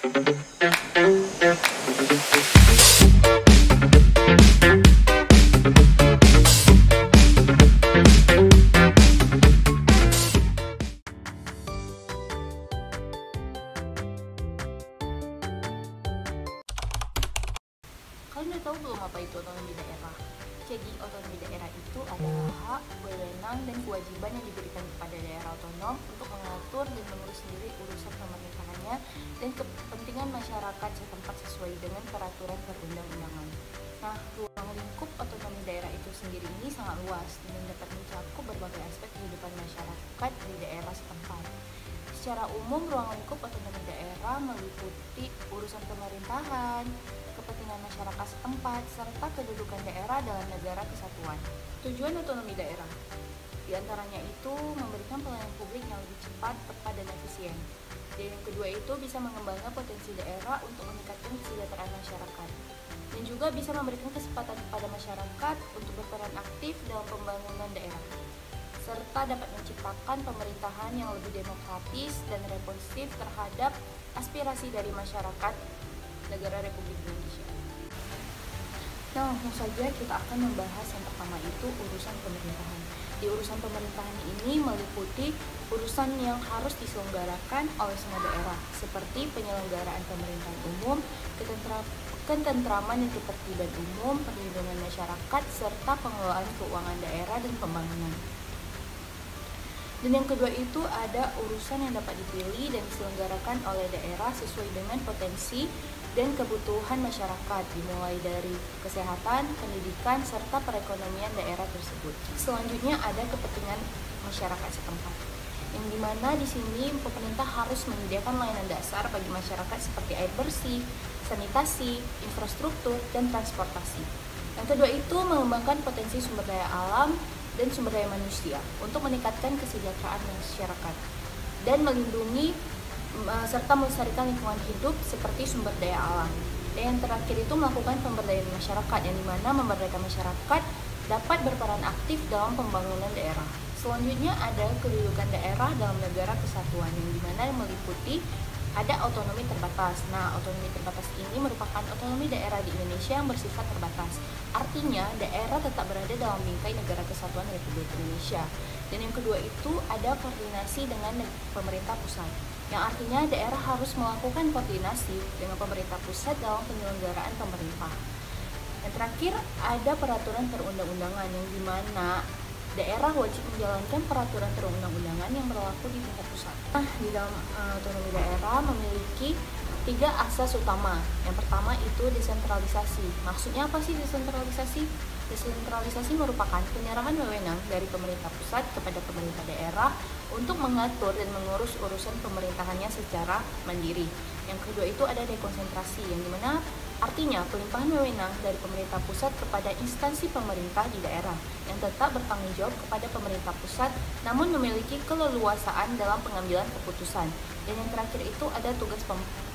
Kalian udah tahu belum apa itu otonomi daerah? Jadi otonomi daerah itu adalah hak, wewenang, dan kewajiban yang diberikan kepada daerah otonom untuk mengatur dan mengurus sendiri urusan pemerintahannya dan kepentingan masyarakat setempat sesuai dengan peraturan perundang-undangan. Nah, ruang lingkup otonomi daerah itu sendiri ini sangat luas dan dapat mencakup berbagai aspek kehidupan masyarakat di daerah setempat. Secara umum, ruang lingkup otonomi daerah meliputi urusan pemerintahan, kepentingan masyarakat setempat, serta kedudukan daerah dalam negara kesatuan. Tujuan otonomi daerah diantaranya itu memberikan pelayanan publik yang lebih cepat, tepat, dan efisien. Dan yang kedua itu bisa mengembangkan potensi daerah untuk meningkatkan kesejahteraan masyarakat. Dan juga bisa memberikan kesempatan kepada masyarakat untuk berperan aktif dalam pembangunan daerah, serta dapat menciptakan pemerintahan yang lebih demokratis dan responsif terhadap aspirasi dari masyarakat negara Republik Indonesia. Nah, langsung saja kita akan membahas yang pertama itu urusan pemerintahan. Di urusan pemerintahan ini meliputi urusan yang harus diselenggarakan oleh semua daerah, seperti penyelenggaraan pemerintahan umum, ketentraman dan ketertiban umum, perlindungan masyarakat, serta pengelolaan keuangan daerah dan pembangunan. Dan yang kedua itu ada urusan yang dapat dipilih dan diselenggarakan oleh daerah sesuai dengan potensi dan kebutuhan masyarakat, dimulai dari kesehatan, pendidikan, serta perekonomian daerah tersebut. Selanjutnya ada kepentingan masyarakat setempat, yang dimana di sini pemerintah harus menyediakan layanan dasar bagi masyarakat seperti air bersih, sanitasi, infrastruktur, dan transportasi. Yang kedua itu mengembangkan potensi sumber daya alam dan sumber daya manusia untuk meningkatkan kesejahteraan masyarakat dan melindungi serta melestarikan lingkungan hidup seperti sumber daya alam. Dan yang terakhir itu melakukan pemberdayaan masyarakat, yang dimana memberdayakan masyarakat dapat berperan aktif dalam pembangunan daerah. Selanjutnya ada kedudukan daerah dalam negara kesatuan, yang dimana meliputi ada otonomi terbatas. Nah, otonomi terbatas ini merupakan otonomi daerah di Indonesia yang bersifat terbatas. Artinya, daerah tetap berada dalam bingkai negara kesatuan Republik Indonesia. Dan yang kedua itu ada koordinasi dengan pemerintah pusat, yang artinya daerah harus melakukan koordinasi dengan pemerintah pusat dalam penyelenggaraan pemerintah. Dan terakhir ada peraturan perundang-undangan, yang dimana daerah wajib menjalankan peraturan perundang-undangan yang berlaku di tingkat pusat. Nah, di dalam otonomi daerah memiliki 3 asas utama. Yang pertama itu desentralisasi. Maksudnya apa sih desentralisasi? Desentralisasi merupakan penyerahan wewenang dari pemerintah pusat kepada pemerintah daerah untuk mengatur dan mengurus urusan pemerintahannya secara mandiri. Yang kedua itu ada dekonsentrasi, yang dimana artinya pelimpahan wewenang dari pemerintah pusat kepada instansi pemerintah di daerah yang tetap bertanggung jawab kepada pemerintah pusat namun memiliki keleluasaan dalam pengambilan keputusan. Dan yang terakhir itu ada tugas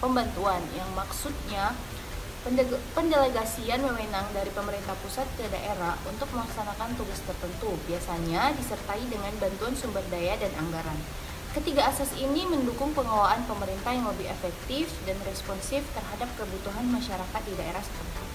pembantuan, yang maksudnya pendelegasian wewenang dari pemerintah pusat ke daerah untuk melaksanakan tugas tertentu, biasanya disertai dengan bantuan sumber daya dan anggaran. Ketiga asas ini mendukung pengelolaan pemerintah yang lebih efektif dan responsif terhadap kebutuhan masyarakat di daerah setempat.